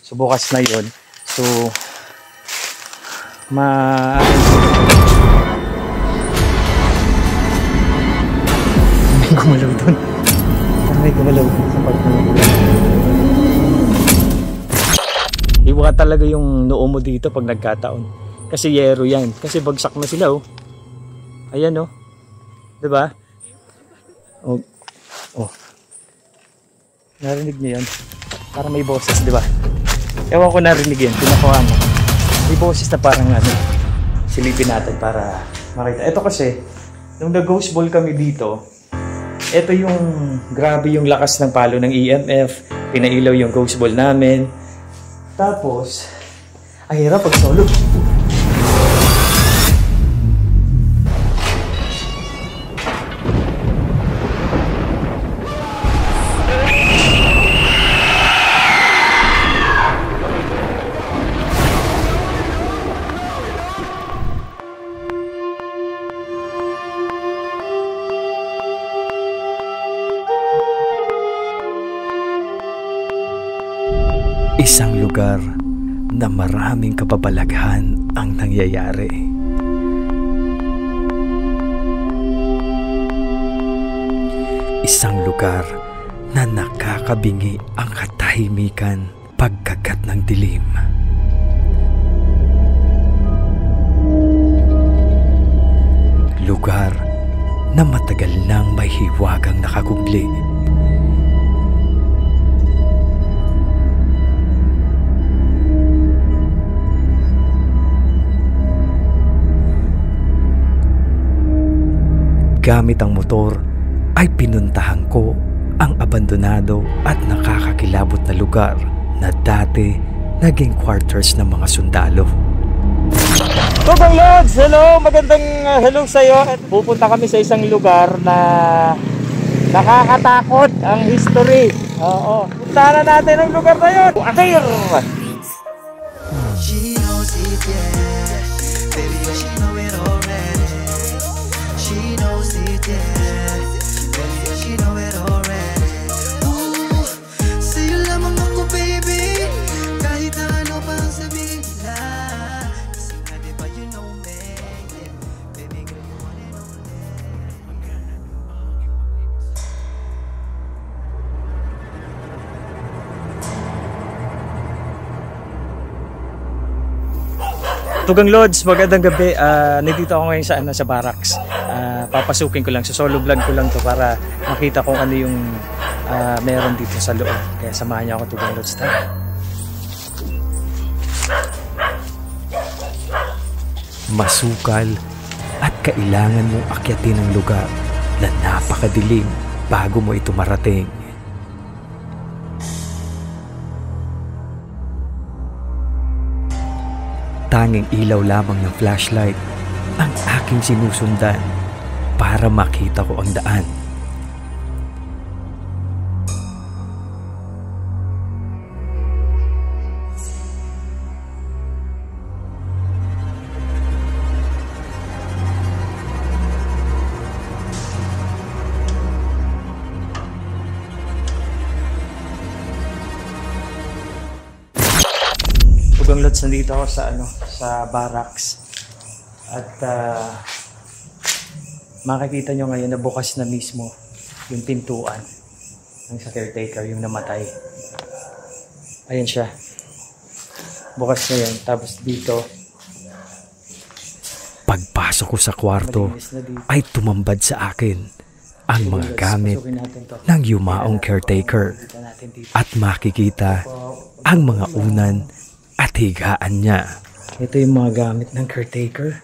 So bukas na yun. So may gumalaw dun. May gumalaw dun sa part ng ulan. Iwa talaga yung noo mo dito pag nagkataon. Kasi yero yan. Kasi bagsak na sila oh. Ayan oh. Diba? Oh. Oh. Narinig niyo yan? Parang may boses, diba? Ewan ko narinig yan. Pinakuha mo. May boses na parang ano. Silipin natin para makita. Ito kasi, nung nag-ghost ball kami dito, ito yung grabe yung lakas ng palo ng EMF. Pinailaw yung ghost ball namin. Tapos, ang hirap pag solo. Isang lugar na maraming kababalaghan ang nangyayari. Isang lugar na nakakabingi ang katahimikan pagkagat ng dilim. Lugar na matagal nang may hiwagang nakakugli. Gamit ang motor ay pinuntahan ko ang abandonado at nakakakilabot na lugar na dati naging quarters ng mga sundalo. Tugong Lods! Hello! Magandang hello sa'yo. Pupunta kami sa isang lugar na nakakatakot ang history. Oo. Punta na natin ang lugar na yun. Atir! Tugang Lods, magandang gabi. Nandito ako ngayon sa barracks. Papasukin ko lang, sa solo vlog ko lang to para makita kung ano yung meron dito sa loob. Kaya samahan niyo ako, Tugang Lods. Masukal at kailangan mong akyatin ang lugar na napakadilim bago mo ito marating. Tanging ilaw lamang ng flashlight ang aking sinusundan para makita ko ang daan. Tugang Lods, nandito ako sa barracks at makikita nyo ngayon na bukas na mismo yung pintuan ng sa caretaker, yung namatay. Ayan siya, bukas na yan. Tapos dito, pagpasok ko sa kwarto ay tumambad sa akin ang mga gamit ng yumaong caretaker at makikita ang mga unan at higaan niya. Ito yung mga gamit ng caretaker.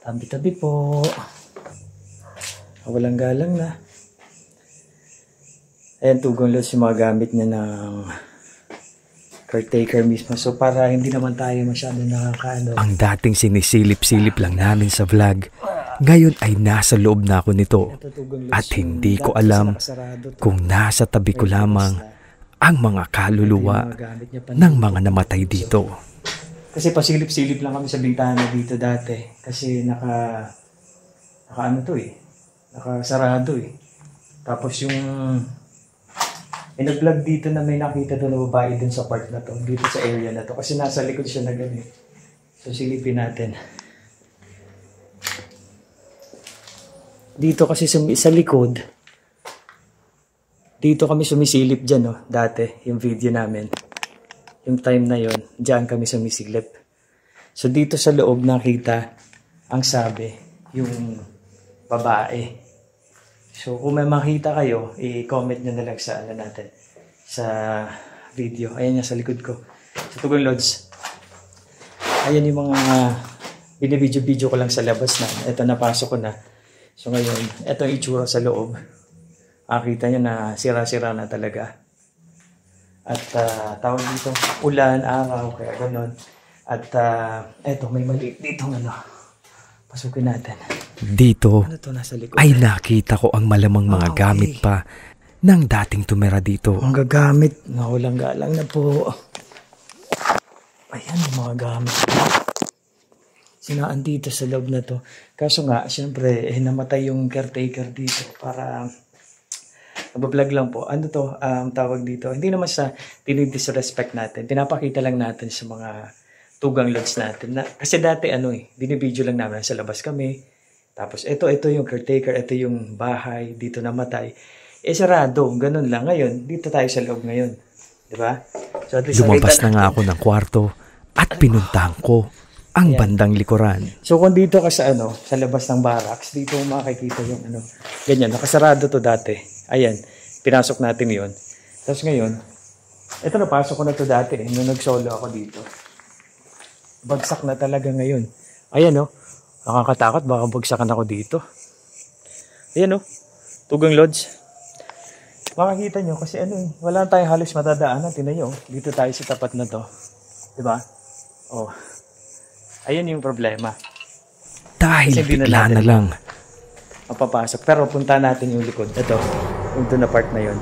Tabi-tabi po. Walang galang na. Ayan, Tugang Lods, yung mga gamit niya ng caretaker mismo. So para hindi naman tayo masyado nakakaano. Ang dating sinisilip-silip lang namin sa vlog, ngayon ay nasa loob na ako nito. At hindi ko alam kung nasa tabi ko lamang ang mga kaluluwa ng mga namatay dito. Kasi pasilip-silip lang kami sa bintana dito dati. Kasi nakasarado eh. Tapos yung nag-vlog dito na may nakita doon na babae dun sa part na to, dito sa area na to. Kasi nasa likod siya na gano'n. So silipin natin. Dito kasi sa likod, dito kami sumisilip dyan, no? Dati, yung video namin. Yung time na yon, dyan kami sumisilip. So dito sa loob nakita, ang sabi, yung babae. So kung may makita kayo, i-comment nyo na lang sa ano natin, sa video. Ayan yan sa likod ko. Sa Tugang Lodge. Ayan yung mga binibidyo-video ko lang sa labas na. Ito napasok ko na. So ngayon, ito yung itsura sa loob. Makita nyo na sira-sira na talaga. At tawag dito, ulan, araw, kaya ganun. At eto, may maliit dito ano. Pasukin natin. Dito Ano to, nasa likod? ay nakita ko ang malamang mga gamit pa ng dating tumira dito. Ang gagamit, nahulang galang na po. Ayan, ang mga gamit. Sinaan dito sa loob na to. Kaso nga, siyempre, namatay yung caretaker dito para nag-vlog lang po. Ano to, tawag dito. Hindi naman sa dinidisrespect natin. Pinapakita lang natin sa mga Tugang Lodge natin. Kasi dati binibideo lang namin. Sa labas kami. Tapos ito yung caretaker. Ito yung bahay. Dito namatay. Sarado. Ganun lang. Ngayon, dito tayo sa loob ngayon. Diba? So at least Lumabas na nga ako ng kwarto at pinuntahan ko ang bandang likuran. So kung dito ka sa labas ng barracks, dito mo makikita yung ganyan, nakasarado to dati. Ayan, pinasok natin 'yon. Tapos ngayon, ito napasok ko na to dati nung nag-solo ako dito. Bagsak na talaga ngayon. Ayan nakakatakot, baka bagsakan ako dito. Ayan Tugang Lodge. Makikita nyo kasi wala tayong halos matadaanan. Tingnan nyo, dito tayo sa tapat na to. 'Di ba? Ayun yung problema. Dahil bigla na lang. Mapapasok. Pero punta natin yung likod. Ito. Yung doon na part na yun.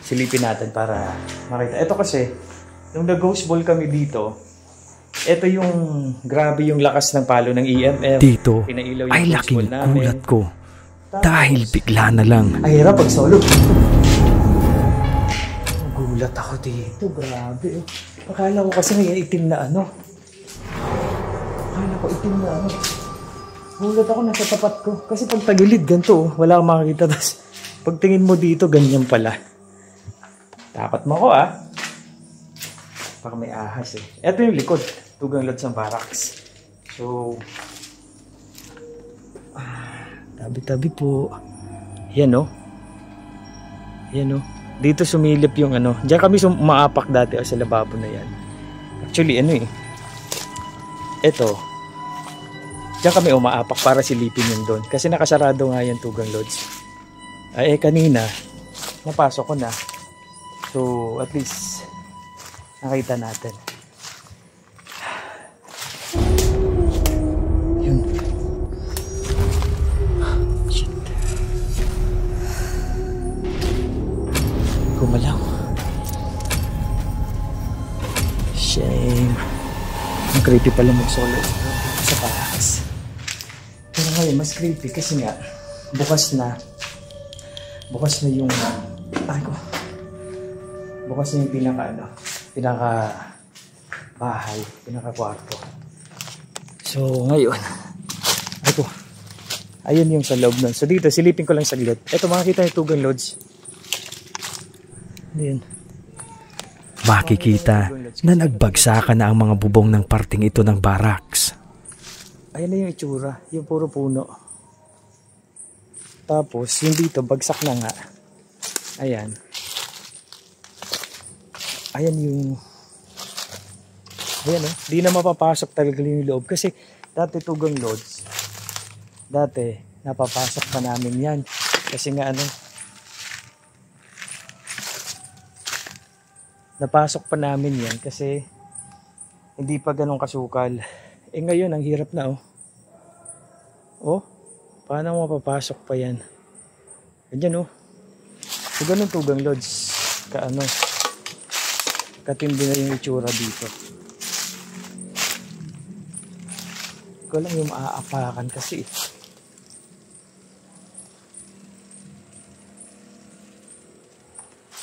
Silipin natin para makita. Ito kasi, nung nag-ghost ball kami dito, ito yung grabe yung lakas ng palo ng EMF. Dito Pinailaw yung ay ghost laking ball namin. gulat ko. Dahil bigla na lang. Ay, hirap pag solo. Gulat ako dito. Grabe. Akala ko kasi may itim na Akala ko itim na Gulat ako nasa tapat ko. Kasi pag tagilid, ganito wala kang makakita. Tapos pagtingin mo dito, ganyan pala. Takot mo ako Baka may ahas Ito yung likod. Tugang Lodge ng barracks. So, tabi-tabi po. Yan Yan Dito sumilip yung Diyan kami umaapak dati sa lababo na yan. Actually, Ito. Diyan kami umaapak para silipin yun doon. Kasi nakasarado nga yung Tugang Lodge. Kanina, napasok ko na. So, at least, nakita natin. Yun. Shit. Gumalaw. Shame. Ang creepy pala mag-solo sa barracks. Pero ngayon, mas creepy kasi nga, bukas na yung, bukas na yung pinaka bahay, pinaka kwarto. So, ngayon, ayun yung sa loob nun. So, dito, silipin ko lang saglit. Ito, makikita yung Tugang Lodge. Ayan. Makikita na nagbagsakan na ang mga bubong ng parting ito ng barracks. Ayan na yung itsura, yung puro puno. Tapos, yung dito, bagsak na nga. Ayan. Ayan yung... Ayan di na mapapasok talaga yung loob. Kasi, dati Tugang Lodge, napapasok pa namin yan. Kasi nga napasok pa namin yan kasi hindi pa ganun kasukal. Ngayon, ang hirap na paano mapapasok pa yan? Ganyan So, ganun Tugang Lodge. Katindi na yung itsura dito. Ko lang yung maaapakan kasi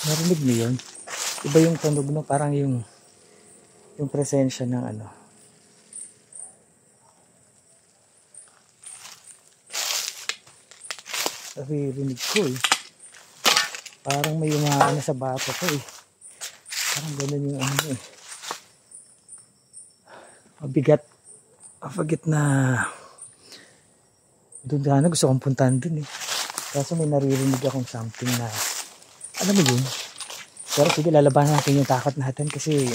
Narinig niyo yun? Iba yung tunog, no? Parang yung presensya ng ano. Naririnig ko eh. Parang may umaano sa bato ko eh. Parang ganun yung ano eh. Mabigat. Mapagit na doon na gusto kong puntahan dun eh. Kaso may naririnig akong something na alam mo yun. Pero sige, lalabanan natin yung takot natin kasi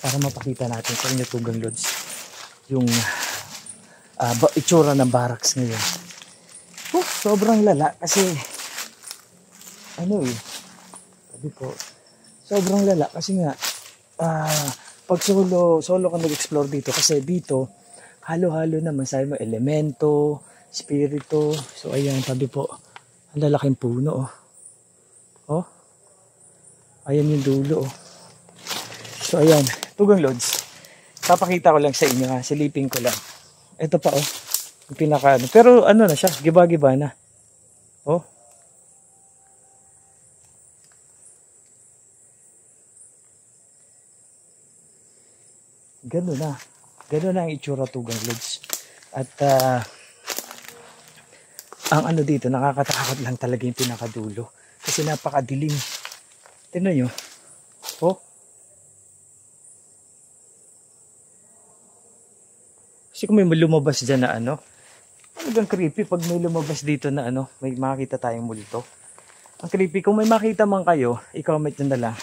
para mapakita natin sa inyo Tugang Lods yung itsura ng barracks ngayon. Sobrang lala kasi ano eh, sabi ko sobrang lala kasi nga pag solo ka nag-explore dito kasi dito halo-halo naman sabi mo elemento, spirito. So ayan, sabi po ang lalaking puno oh. Ayan yung dulo oh. So ayan, Tugang Lods, papakita ko lang sa inyo ha, silipin ko lang. Ito pa oh, yung pinaka ano. Pero ano na siya, giba-giba na oh. Gano'n na. Gano'n na ang itsura Tugang Lods. At ang ano dito, nakakatakot lang talaga yung pinakadulo. Kasi napakadilim. Tignan nyo. Oh. Kasi kung may lumabas dyan na ano, talagang creepy pag may lumabas dito na ano, may makakita tayong multo. Ang creepy, kung may makita man kayo, i-comment nyo na lang.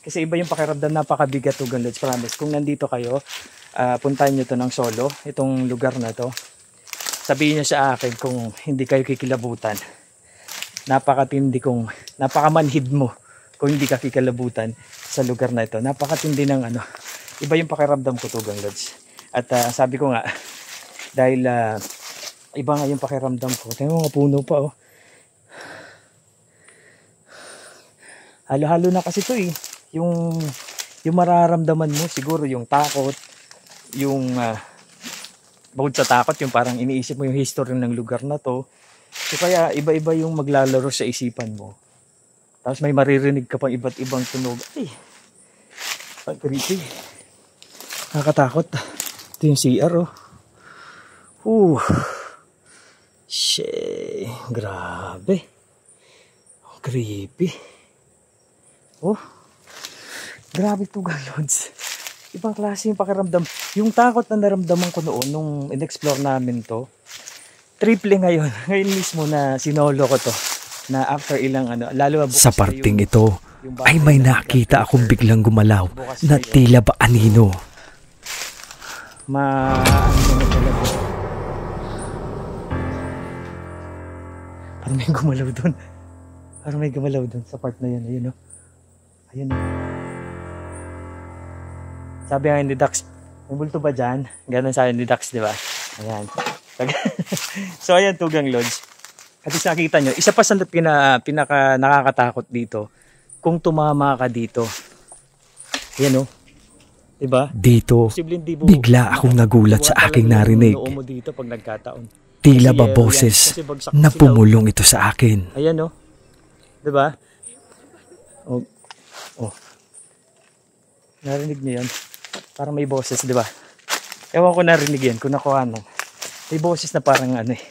Kasi iba yung pakiramdam, napakabigat Tugang Lods, promise. Kung nandito kayo, puntahan nyo to ng solo, itong lugar na to. Sabihin nyo sa akin kung hindi kayo kikilabutan. Napakatindi kung, napakamanhid mo kung hindi ka kikilabutan sa lugar na ito. Napakatindi ng ano, iba yung pakiramdam ko Tugang Lods. At sabi ko nga, dahil iba nga yung pakiramdam ko. Tingnan mo, mga puno pa oh. Halo-halo na kasi to eh. Yung mararamdaman mo siguro yung takot, yung bukod sa takot, yung parang iniisip mo yung history ng lugar na to. So kaya iba-iba yung maglalaro sa isipan mo. Tapos may maririnig ka pang iba't ibang tunog. Ay, ang creepy. Nakakatakot. Ito yung CR oh. Shit, grabe. Creepy. Oh. Grabe Tugang Lods. Ibang klase yung pakiramdam. Yung takot na naramdaman ko noon nung in-explore namin to, triple ngayon. Ngayon mismo na sinolo ko to. Na after ilang ano, lalo bukas Sa parting ito ay may nakita akong biglang gumalaw na tila ba anino. Parang may gumalaw doon. Parang may gumalaw doon sa part na yun. Ayun o. Ayun o. Sabi nga ni Dax, may bulto ba dyan? Ganon sabi ni Dax, di ba? Ayan. So ayan Tugang Lods. At isa nakita nyo, isa pa sa pinaka nakakatakot dito, kung tumama ka dito. Ayan o. Diba? Dito, bigla akong nagulat sa aking narinig. Dito pag nagkataon. Tila ba boses na pumulong ito sa akin. Ayan o. Diba? Oh. Narinig niyo yun? Parang may boses, diba? Ewan ko narinig yan, kung nakuha na. May boses na parang ano eh.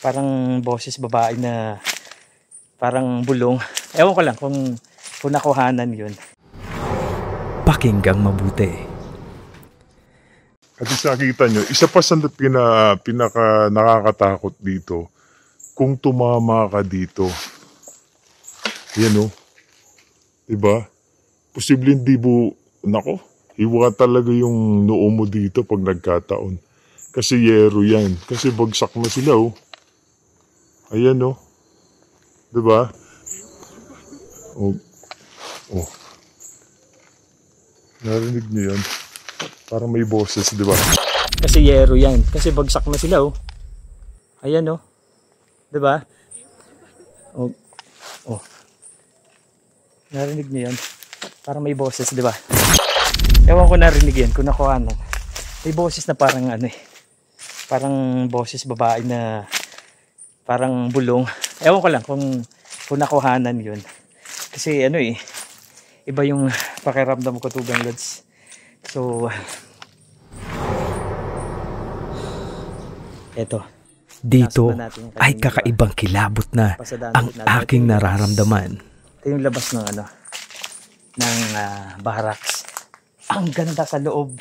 Parang boses babae na parang bulong. Ewan ko lang kung nakuhanan yun. Pakinggang mabuti. At nakita nyo, isa pa sa pinaka nakakatakot dito, kung tumama ka dito. Yan o. Diba? Posibleng di mo, nako, hiwa talaga yung noo mo dito pag nagkataon. Kasi yero yan. Kasi bagsak na sila oh. Ayan oh. Diba? Oh. Narinig niyo yan? Parang may boses, diba? Kasi yero yan. Kasi bagsak na sila oh. Ayan oh. Diba? Oh. Narinig niyo yan? Parang may boses, diba? Ewan ko narinig yan, kung nakuha na. May boses na parang ano eh. Parang boses babae na parang bulong. Ewan ko lang kung nakuhanan yun. Kasi ano eh, iba yung pakiramdam ko, Tugang Lods. So, eto. Dito ay kakaibang kilabot na ang aking nararamdaman. Ito yung labas ng ano, ng barracks. Ang ganda sa loob.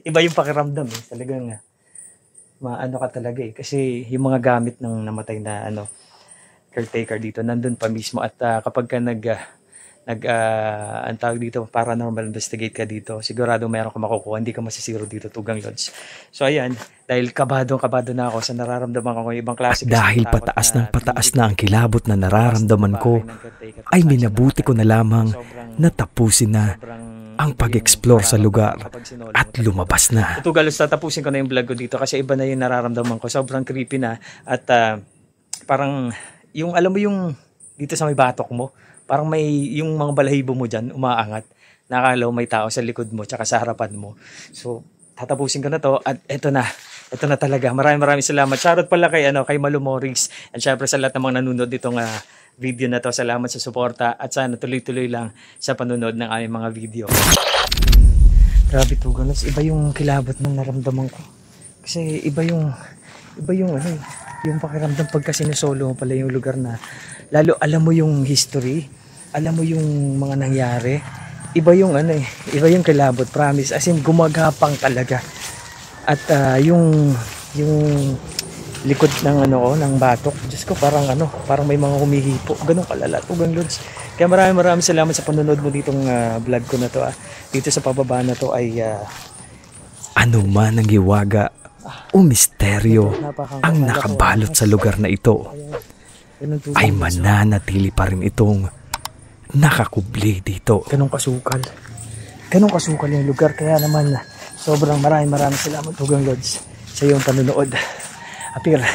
Iba yung pakiramdam eh. Talagang maano ka talaga eh. Kasi yung mga gamit ng namatay na ano, caretaker dito, nandun pa mismo. At kapag ka ang tawag dito, paranormal investigate ka dito, sigurado mayroon ka makukuha, hindi ka masisiro dito, Tugang Lods. So ayan, dahil kabado na ako sa nararamdaman ko yung ibang klase. Dahil pataas na ang kilabot na nararamdaman ko, ay minabuti ko na lamang na tapusin na ang pag-explore sa lugar at lumabas na. Tugang Lods, tatapusin ko na yung vlog ko dito kasi iba na yung nararamdaman ko. Sobrang creepy na at parang yung alam mo yung dito sa may batok mo, parang may yung mga balahibo mo dyan umaangat. Nakakalaw may tao sa likod mo tsaka sa harapan mo. So tatapusin ko na to at eto na talaga. Maraming salamat. Shoutout pala kay Malu Morris and syempre sa lahat ng mga nanonood ditong video na to. Salamat sa suporta at sana tuloy-tuloy lang sa panonood ng aming mga video. Grabe, Tugang Lods, iba yung kilabot ng naramdaman ko. Kasi iba yung yung pakiramdam pagka sinusolo mo pala yung lugar na lalo alam mo yung history, alam mo yung mga nangyari. Iba yung iba yung kilabot, promise. As in gumagapang talaga. At yung likod ng ng batok, Diyos ko, parang may mga humihipo. Ganun kalala, Tugang Lods. Kaya maraming salamat sa panonood mo ditong vlog ko na to. Dito sa pababa na to ay ano man ang hiwaga o misteryo ang nakabalot sa lugar na ito, ay mananatili pa rin itong nakakubli dito. Ganong kasukal yung lugar. Kaya naman sobrang maraming salamat, Tugang Lods, sa iyong panonood. Apir.